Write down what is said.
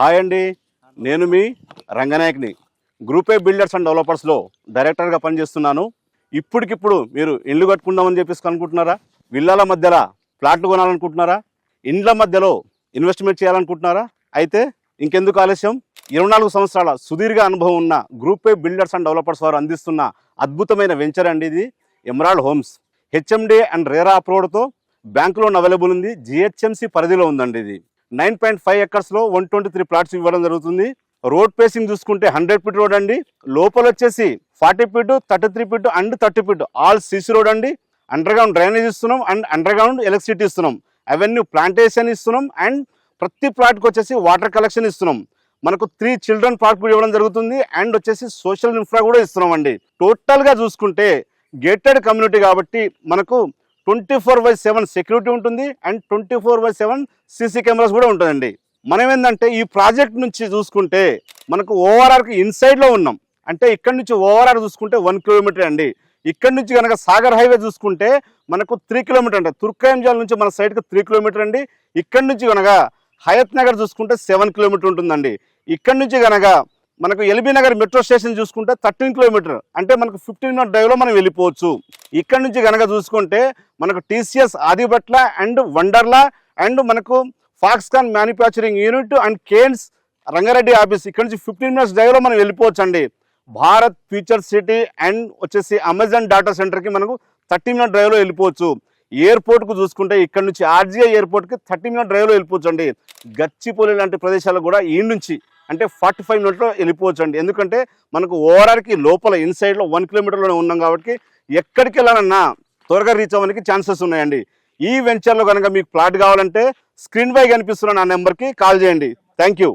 Hi అండి, నేను మీ రంగనాయక్ని. Group A builders and డెవలపర్స్లో డైరెక్టర్గా పనిచేస్తున్నాను. ఇప్పటికిప్పుడు మీరు ఇల్లు కట్టుకుందామని చెప్పేసి అనుకుంటున్నారా? విల్లాల మధ్యలో ప్లాట్లు కొనాలనుకుంటున్నారా? ఇండ్ల మధ్యలో ఇన్వెస్ట్మెంట్ చేయాలనుకుంటున్నారా? అయితే ఇంకెందుకు ఆలస్యం? 24 సంవత్సరాల సుదీర్ఘ అనుభవం ఉన్న group A builders and developers వారు అందిస్తున్న అద్భుతమైన వెంచర్ అండి ఇది. Emerald homes HMD and RERA అప్రూవ్డ్తో బ్యాంక్ లోన్ అవైలబుల్ ఉంది. జిహెచ్ఎంసి పరిధిలో ఉందండి. ఇది 9.5 ఎకర్స్లో 123 ప్లాట్స్ ఇవ్వడం జరుగుతుంది. రోడ్ పేసింగ్ చూసుకుంటే 100 ఫీట్ రోడ్ అండి. లోపల వచ్చేసి 40 feet, 33 feet and 30 feet al Sisi road అండి. అండర్ గ్రౌండ్ డ్రైనేజ్ ఇస్తున్నాం అండ్ అండర్ గ్రౌండ్ ఎలక్ట్రిసిటీ ఇస్తున్నాం. అవెన్యూ ప్లాంటేషన్ ఇస్తున్నాం అండ్ ప్రతి ప్లాట్కి వచ్చేసి వాటర్ కలెక్షన్ ఇస్తున్నాం. మనకు 3 చిల్డ్రన్ పార్క్ ఇవ్వడం జరుగుతుంది అండ్ వచ్చేసి సోషల్ ఇన్ఫ్రా కూడా ఇస్తున్నాం అండి. టోటల్గా చూసుకుంటే గేటెడ్ కమ్యూనిటీ కాబట్టి మనకు 24/7 సెక్యూరిటీ ఉంటుంది అండ్ 24/7 సీసీ కెమెరాస్ కూడా ఉంటుందండి. మనం ఏంటంటే ఈ ప్రాజెక్ట్ నుంచి చూసుకుంటే మనకు ఓఆర్ఆర్కి ఇన్సైడ్లో ఉన్నాం. అంటే ఇక్కడ నుంచి ఓఆర్ఆర్ చూసుకుంటే 1 కిలోమీటర్ అండి. ఇక్కడ నుంచి కనుక సాగర్ హైవే చూసుకుంటే మనకు 3 కిలోమీటర్ అంటే తుర్కాయంజాల్ నుంచి మన సైడ్కి 3 కిలోమీటర్ అండి. ఇక్కడ నుంచి కనుక హయత్ నగర్ చూసుకుంటే 7 కిలోమీటర్ ఉంటుందండి. ఇక్కడ నుంచి కనుక మనకు ఎల్బీ నగర్ మెట్రో స్టేషన్ చూసుకుంటే 13 కిలోమీటర్ అంటే మనకు 15 మినిట్ డ్రైవ్లో మనం వెళ్ళిపోవచ్చు. ఇక్కడ నుంచి కనుక చూసుకుంటే మనకు TCS Adibatla and Wonderla and మనకు Foxconn manufacturing unit and Kaynes Rangareddy office ఇక్కడ నుంచి 15 మినిట్స్ డ్రైవ్లో మనం వెళ్ళిపోవచ్చు అండి. భారత్ ఫ్యూచర్ సిటీ అండ్ వచ్చేసి అమెజాన్ డేటా సెంటర్కి మనకు 30 మినిట్ డ్రైవ్లో వెళ్ళిపోవచ్చు. ఎయిర్పోర్ట్కు చూసుకుంటే ఇక్కడ నుంచి ఆర్జీఐ ఎయిర్పోర్ట్కి 30 మినిట్ డ్రైవ్లో వెళ్ళిపోవచ్చు అండి. గచ్చిపోలి లాంటి ప్రదేశాలకు కూడా ఈ నుంచి అంటే 45 మినిట్లో వెళ్ళిపోవచ్చు అండి. ఎందుకంటే మనకు ఓఆర్ఆర్కి లోపల ఇన్సైడ్లో 1 కిలోమీటర్లోనే ఉన్నాం కాబట్టి ఎక్కడికి వెళ్ళాలన్నా త్వరగా రీచ్ అవ్వడానికి ఛాన్సెస్ ఉన్నాయండి. ఈ వెంచర్లో కనుక మీకు ప్లాట్ కావాలంటే స్క్రీన్ పై కనిపిస్తున్న నా నెంబర్కి కాల్ చేయండి. Thank you.